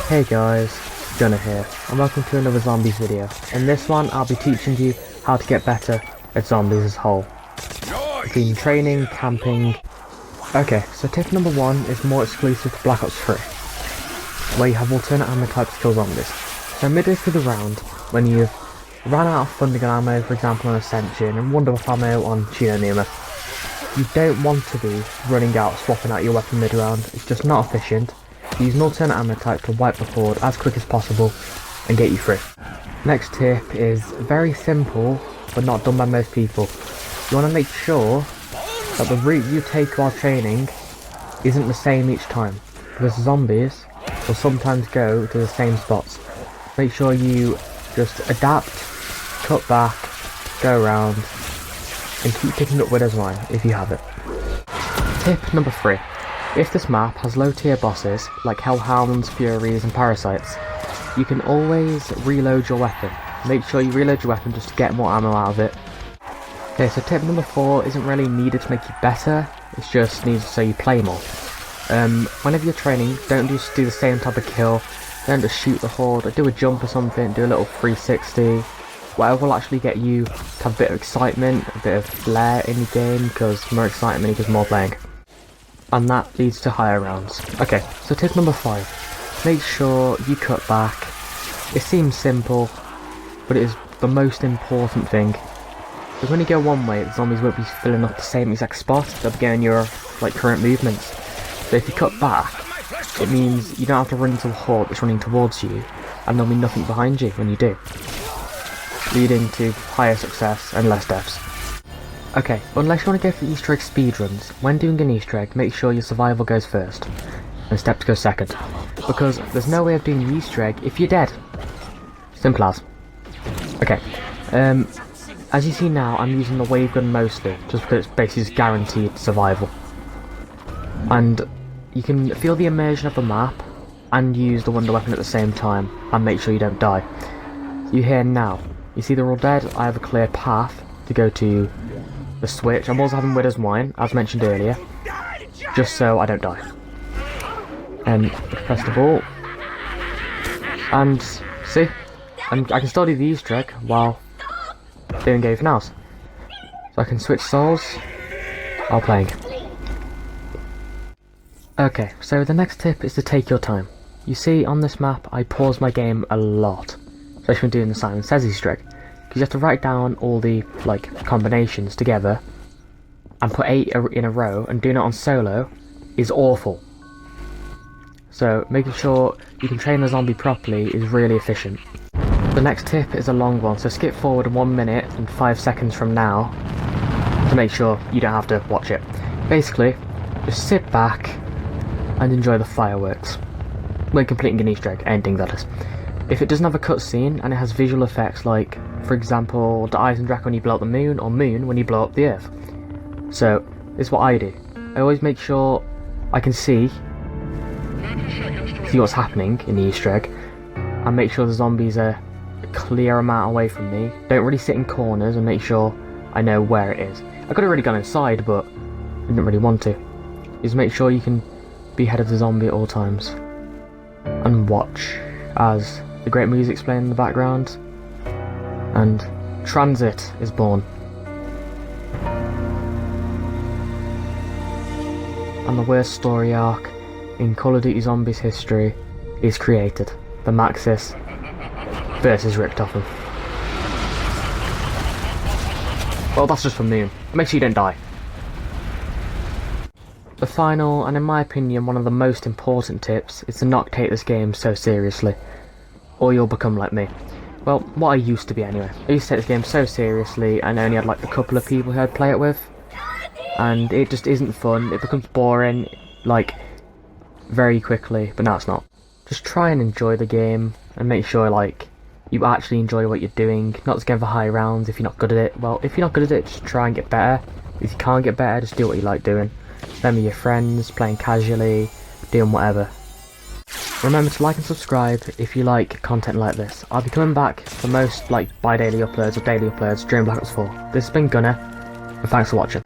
Hey guys, Gunnar here, and welcome to another zombies video. In this one, I'll be teaching you how to get better at zombies as a whole. Between training, camping... Okay, so tip number 1 is more exclusive to Black Ops 3, where you have alternate ammo types to kill zombies. So midway through the round, when you've ran out of funding on ammo, for example on Ascension, and wonder off ammo on Chinonuma, you don't want to be running out, swapping out your weapon mid-round. It's just not efficient. Use an alternate ammo type to wipe the horde as quick as possible and get you through. Next tip is very simple, but not done by most people. You want to make sure that the route you take while training isn't the same each time, because zombies will sometimes go to the same spots. Make sure you just adapt, cut back, go around, and keep picking up Widow's Wine if you have it. Tip number 3. If this map has low tier bosses like Hellhounds, Furies and Parasites, you can always reload your weapon. Make sure you reload your weapon just to get more ammo out of it. Okay, so tip number 4 isn't really needed to make you better, it's just needed so you play more. Whenever you're training, don't just do the same type of kill, don't just shoot the horde, or do a jump or something, do a little 360. Whatever will actually get you to have a bit of excitement, a bit of flair in the game, because more excitement equals more playing. And that leads to higher rounds. Okay, so tip number 5. Make sure you cut back. It seems simple, but it is the most important thing. Because when you go one way, the zombies won't be filling up the same exact spot, they'll be getting your current movements. So if you cut back, it means you don't have to run into a horde that's running towards you, and there'll be nothing behind you when you do, leading to higher success and less deaths. Okay, unless you want to go for Easter egg speedruns, when doing an Easter egg, make sure your survival goes first, and steps go second, because there's no way of doing the Easter egg if you're dead. Simple as. Okay, as you see now, I'm using the wave gun mostly, just because it's basically just guaranteed survival. And you can feel the immersion of the map, and use the wonder weapon at the same time, and make sure you don't die. You hear now, you see they're all dead, I have a clear path to go to the switch. I'm also having Widow's Wine, as mentioned earlier, just so I don't die. And press the ball, and see, I can still do the Easter egg while doing everything else. So I can switch souls while playing. Okay, so the next tip is to take your time. You see on this map I pause my game a lot, especially when doing the Simon Says Easter egg. Because you have to write down all the combinations together and put 8 in a row, and doing it on solo is awful. So making sure you can train the zombie properly is really efficient. The next tip is a long one, so skip forward 1 minute and 5 seconds from now to make sure you don't have to watch it. Basically, just sit back and enjoy the fireworks when completing an Easter egg, ending that is. If it doesn't have a cutscene and it has visual effects like, for example, the Eisendrache when you blow up the moon, or moon when you blow up the earth. So, this is what I do. I always make sure I can see what's happening in the Easter egg, and make sure the zombies are a clear amount away from me. Don't really sit in corners, and make sure I know where it is. I could have already gone inside, but I didn't really want to. Just make sure you can be ahead of the zombie at all times. And watch as the great music's playing in the background, and Transit is born. And the worst story arc in Call of Duty Zombies history is created. The Maxis versus Richtofen. Well, that's just for Moon. Make sure you don't die. The final, and in my opinion one of the most important tips, is to not take this game so seriously, or you'll become like me. Well, what I used to be anyway. I used to take this game so seriously and only had a couple of people who I'd play it with, and it just isn't fun. It becomes boring, very quickly, but now it's not. Just try and enjoy the game, and make sure you actually enjoy what you're doing, not just going for high rounds if you're not good at it. Well, if you're not good at it, just try and get better. If you can't get better, just do what you like doing. Spend with your friends, playing casually, doing whatever. Remember to like and subscribe if you like content like this. I'll be coming back for most bi-daily uploads or daily uploads during Black Ops 4. This has been Gunnar, and thanks for watching.